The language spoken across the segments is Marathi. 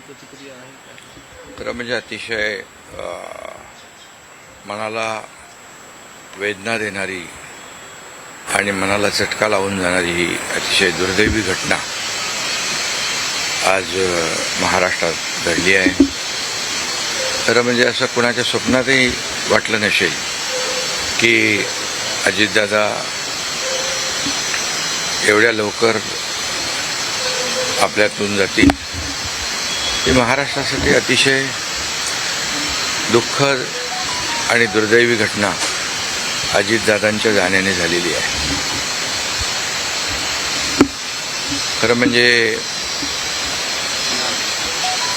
प्रतिक्रिया आहे का? खरं म्हणजे अतिशय मनाला वेदना देणारी आणि मनाला चटका लावून जाणारी ही अतिशय दुर्दैवी घटना आज महाराष्ट्रात घडली आहे. खरं म्हणजे असं कुणाच्या स्वप्नातही वाटलं नसेल की अजितदादा एवढ्या लवकर आपल्यातून जातील. ही महाराष्ट्रासाठी अतिशय दुःखद आणि दुर्दैवी घटना अजितदादांच्या जाण्याने झालेली आहे. खरं म्हणजे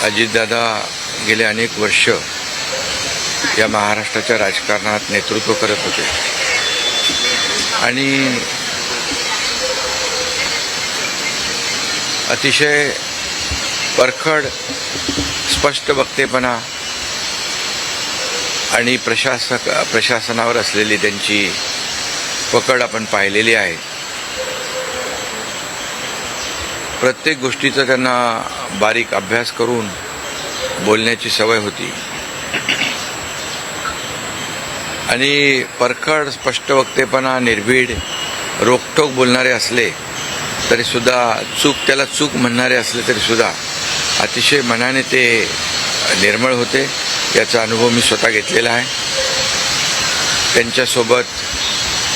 अजितदादा गेले अनेक वर्ष या महाराष्ट्राच्या राजकारणात नेतृत्व करत होते आणि अतिशय परखड स्पष्ट वक्तेपणा आणि प्रशासनावर असलेली त्यांची पकड आपण पाहिलेली आहे. प्रत्येक गोष्टीचा त्यांना बारीक अभ्यास करून बोलण्याची सवय होती आणि परखड स्पष्ट वक्तेपणा, निर्भीड, रोखठोक बोलणारे असले तरी सुद्धा त्याला चूक म्हणणारे असले तरी सुद्धा अतिशय मनाने ते निर्मळ होते. याचा अनुभव मी स्वतः घेतलेला आहे. त्यांच्यासोबत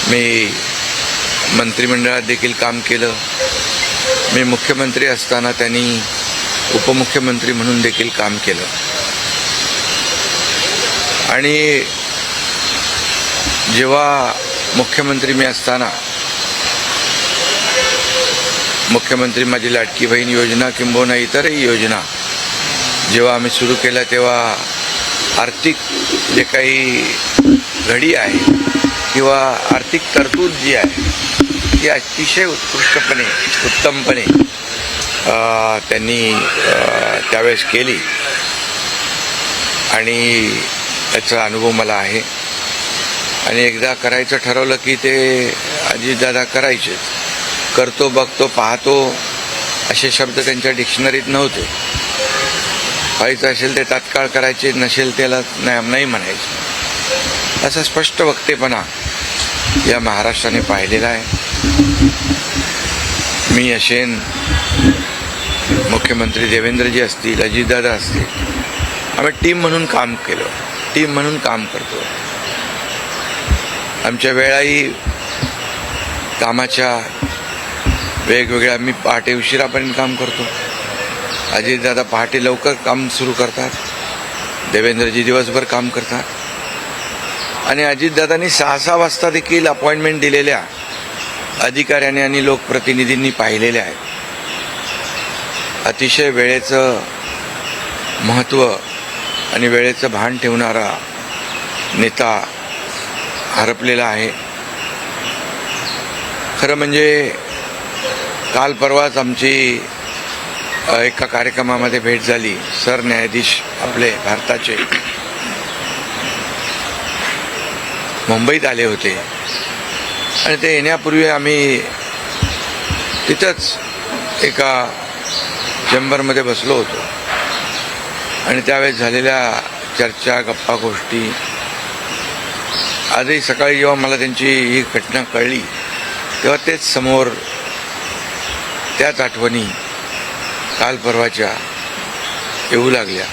मी मंत्रिमंडळात देखील काम केलं. मी मुख्यमंत्री असताना त्यांनी उपमुख्यमंत्री म्हणून देखील काम केलं आणि जेव्हा मुख्यमंत्री मी असताना मुख्यमंत्री माझी लाडकी बहीण योजना किंबहुना इतरही योजना जेव्हा आम्ही सुरू केल्या तेव्हा आर्थिक जे काही घडी आहे किंवा आर्थिक तरतूद जी आहे ती अतिशय उत्तमपणे त्यांनी त्यावेळेस केली आणि त्याचा अनुभव मला आहे. आणि एकदा करायचं ठरवलं की ते अजितदादा करायचे. करतो, बघतो, पाहतो असे शब्द त्यांच्या डिक्शनरीत नव्हते. व्हायचं असेल ते तात्काळ करायचे, नसेल त्याला नाही म्हणायचे. असा स्पष्ट वक्तेपणा या महाराष्ट्राने पाहिलेला आहे. मी असेन, मुख्यमंत्री देवेंद्रजी असतील, अजितदादा असतील, आम्ही टीम म्हणून काम केलं, टीम म्हणून काम करतो. आमच्या वेळाही कामाच्या वेगवेगळ्या, मी पहाटे उशिरापर्यंत काम करतो, अजितदादा पहाटे लवकर काम सुरू करतात, देवेंद्रजी दिवसभर काम करतात आणि अजितदादांनी 6-6 वाजता देखील अपॉइंटमेंट दिलेल्या अधिकाऱ्यांनी आणि लोकप्रतिनिधींनी पाहिलेल्या आहेत. अतिशय वेळेचं महत्त्व आणि वेळेचं भान ठेवणारा नेता हरपलेला आहे. खरं म्हणजे काल परवाच आमची एका कार्यक्रमामध्ये भेट झाली. सरन्यायाधीश आपले भारताचे मुंबईत आले होते आणि ते येण्यापूर्वी आम्ही तिथंच एका चेंबरमध्ये बसलो होतो आणि त्यावेळेस झालेल्या चर्चा, गप्पा गोष्टी, आजही सकाळी जेव्हा मला त्यांची ही घटना कळली तेव्हा तेच समोर त्याच आठवणी काल परवाच्या येऊ लागल्या.